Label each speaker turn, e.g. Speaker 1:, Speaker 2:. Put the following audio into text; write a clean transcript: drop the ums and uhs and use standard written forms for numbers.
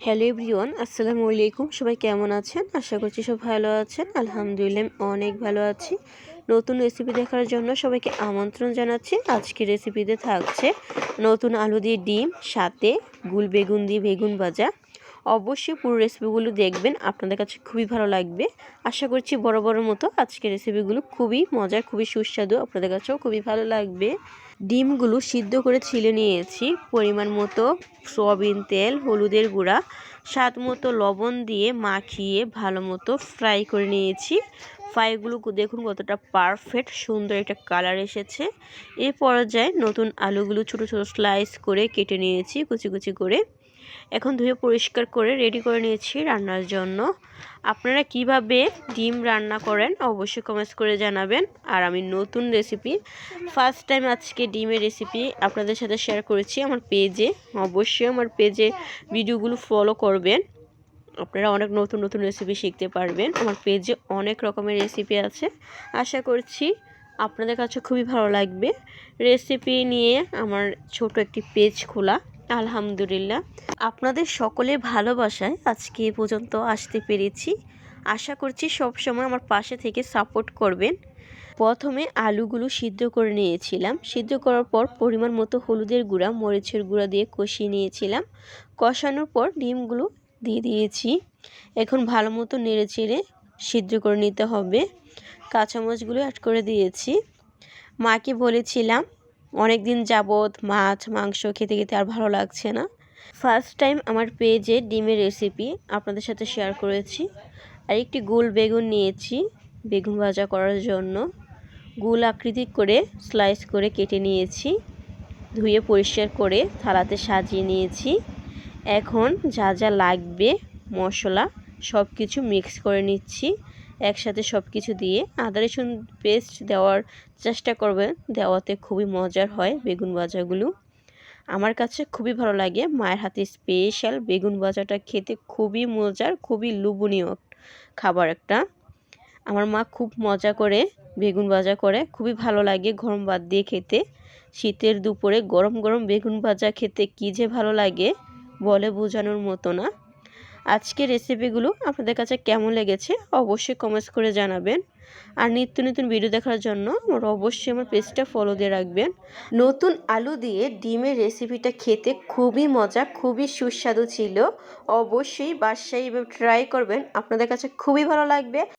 Speaker 1: Hello everyone, আসসালামু আলাইকুম। সবাই কেমন আছেন? আশা করছি সব ভালো আছেন। আলহামদুলিল্লাহ আমি অনেক ভালো আছি। নতুন রেসিপি দেখার জন্য সবাইকে আমন্ত্রণ জানাচ্ছি। আজকের রেসিপিতে থাকছে নতুন আলু দিয়ে ডিম, সাথে গুল বেগুন দিয়ে বেগুন ভাজা। অবশ্যই পুরো রেসিপিগুলো দেখবেন, আপনাদের কাছে খুবই ভালো লাগবে। আশা করছি বড় মতো আজকের রেসিপিগুলো খুবই মজার, খুবই সুস্বাদু, আপনাদের কাছেও খুবই ভালো লাগবে। ডিমগুলো সিদ্ধ করে ছিলে নিয়েছি। পরিমাণ মতো সয়াবিন তেল, হলুদের গুঁড়া, স্বাদ মতো লবণ দিয়ে মাখিয়ে ভালো মতো ফ্রাই করে নিয়েছি। ফ্রাইগুলো দেখুন কতটা পারফেক্ট সুন্দর একটা কালার এসেছে। এই পর্যায়ে নতুন আলুগুলো ছোট ছোট স্লাইস করে কেটে নিয়েছি কুচি কুচি করে। এখন ধুয়ে পরিষ্কার করে রেডি করে নিয়েছি রান্নার জন্য। আপনারা কিভাবে ডিম রান্না করেন অবশ্যই কমেন্টস করে জানাবেন। আর আমি নতুন রেসিপি ফার্স্ট টাইম আজকে ডিমের রেসিপি আপনাদের সাথে শেয়ার করেছি আমার পেজে। অবশ্যই আমার পেজে ভিডিওগুলো ফলো করবেন, আপনারা অনেক নতুন নতুন রেসিপি শিখতে পারবেন। আমার পেজে অনেক রকমের রেসিপি আছে, আশা করছি আপনাদের কাছে খুবই ভালো লাগবে। রেসিপি নিয়ে আমার ছোট একটি পেজ খোলা, আলহামদুলিল্লাহ আপনাদের সকলের ভালোবাসায় আজকে এ পর্যন্ত আসতে পেরেছি। আশা করছি সব সময় আমার পাশে থেকে সাপোর্ট করবেন। প্রথমে আলুগুলো সিদ্ধ করে নিয়েছিলাম। সিদ্ধ করার পর পরিমাণ মতো হলুদের গুঁড়া, মরিচের গুঁড়া দিয়ে কষিয়ে নিয়েছিলাম। কষানোর পর ডিমগুলো দিয়ে দিয়েছি। এখন ভালো মতো নেড়ে চেড়ে সিদ্ধ করে নিতে হবে। কাঁচামরিচগুলো অ্যাড করে দিয়েছি। মাকে বলেছিলাম অনেক দিন যাবৎ মাছ মাংস খেতে খেতে আর ভালো লাগছে না। ফার্স্ট টাইম আমার পেজে ডিমের রেসিপি আপনাদের সাথে শেয়ার করেছি। আর একটি গোল বেগুন নিয়েছি বেগুন ভাজা করার জন্য। গোল আকৃতি করে স্লাইস করে কেটে নিয়েছি, ধুয়ে পরিষ্কার করে থালাতে সাজিয়ে নিয়েছি। এখন যা যা লাগবে মশলা সব কিছু মিক্স করে নিচ্ছি একসাথে। সব কিছু দিয়ে আদা রসুন পেস্ট দেওয়ার চেষ্টা করবেন, দেওয়াতে খুবই মজার হয় বেগুন ভাজাগুলো। আমার কাছে খুবই ভালো লাগে। মায়ের হাতে স্পেশাল বেগুন ভাজাটা খেতে খুবই মজার, খুবই লোভনীয় খাবার একটা। আমার মা খুব মজা করে বেগুন ভাজা করে, খুবই ভালো লাগে গরম ভাত দিয়ে খেতে। শীতের দুপুরে গরম গরম বেগুন ভাজা খেতে কী যে ভালো লাগে বলে বোঝানোর মতো না। আজকের রেসিপিগুলো আপনাদের কাছে কেমন লেগেছে অবশ্যই কমেন্টস করে জানাবেন। আর নিত্য নতুন ভিডিও দেখার জন্য অবশ্যই আমার পেজটা ফলো দিয়ে রাখবেন। নতুন আলু দিয়ে ডিমের রেসিপিটা খেতে খুবই মজা, খুবই সুস্বাদু ছিল। অবশ্যই বাসায় এভাবে ট্রাই করবেন, আপনাদের কাছে খুবই ভালো লাগবে।